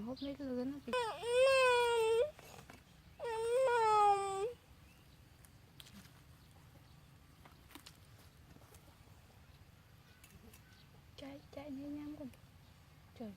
hộp lấy lớn nó chạy nhé nhắm con trời.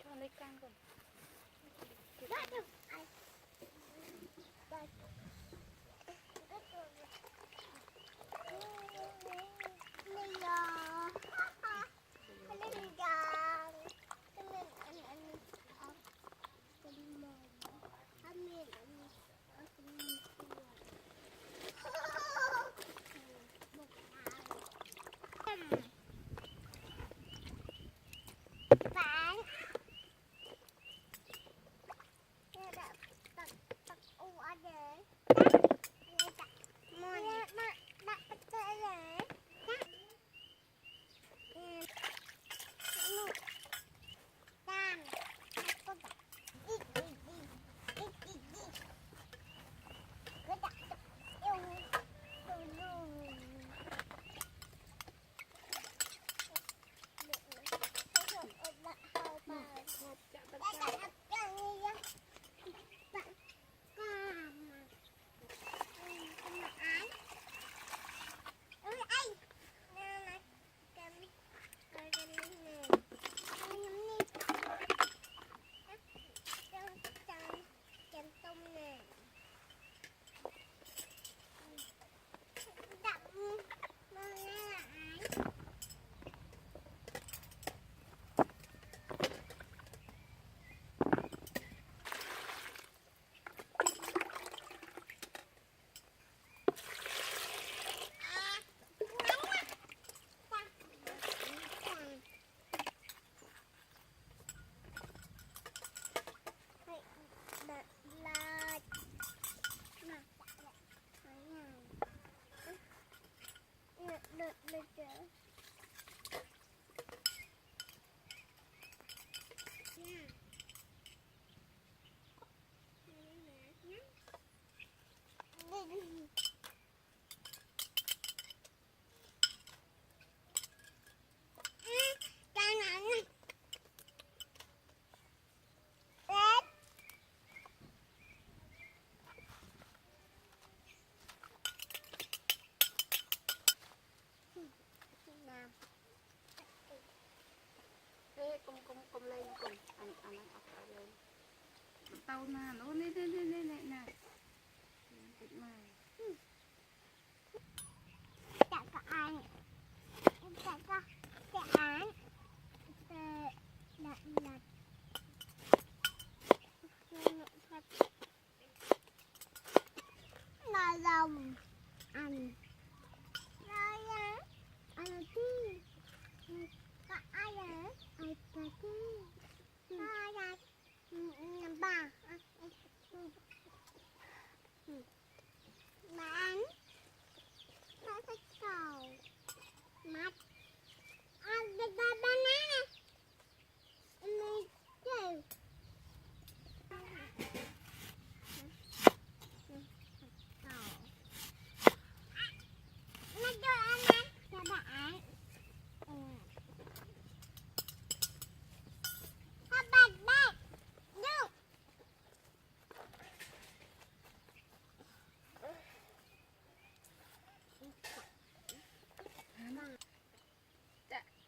Cho lấy can con. Cùng lên cùng anh ọc lên tàu nè nó nè nè chả có ai chả có cái án là lòng anh anh đi có ai à ai có đi ai à bà bạn nó thích cầu mắt ăn được ba banana mình chơi nó cho ăn cho bạn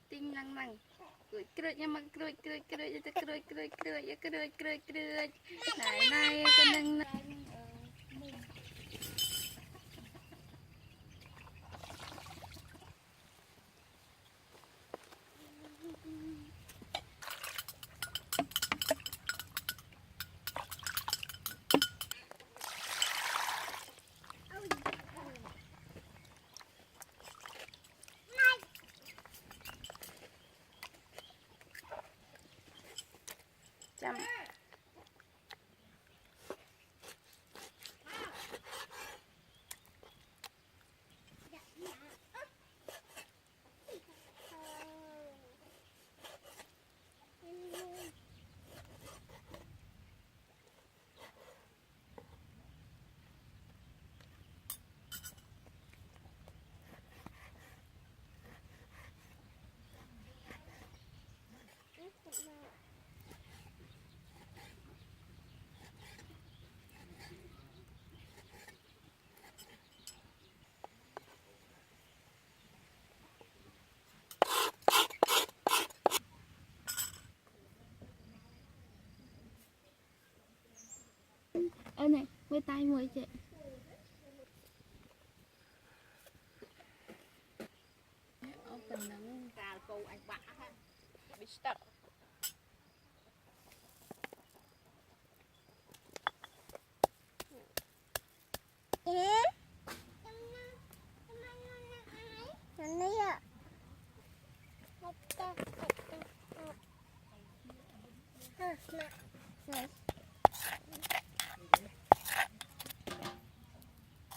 tinh năng năng cười nha mà cười này cái năng với tay muối chị open nắng cà cô anh bạ ha bị stuck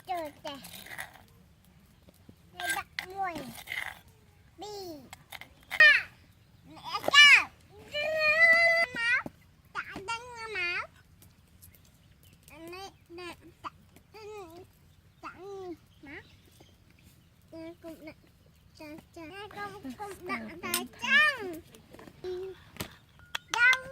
Trời trời, này đặt mùi đi mẹ cha máu trả đăng máu này nè chẳng máu cũng đặt chẳng cũng đặt tại trăng đâu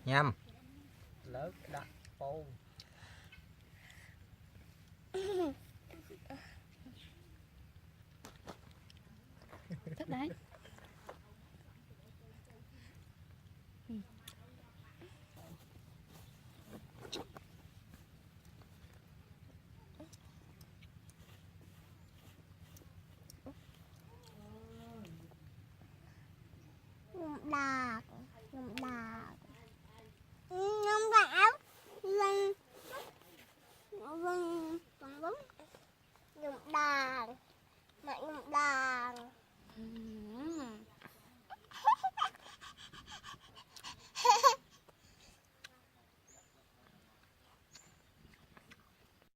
nhâm lớp đặtปูthích đấy đạc đạc ngâm đạc vâng vâng vâng ngâm đạc mẹ ngâm đạc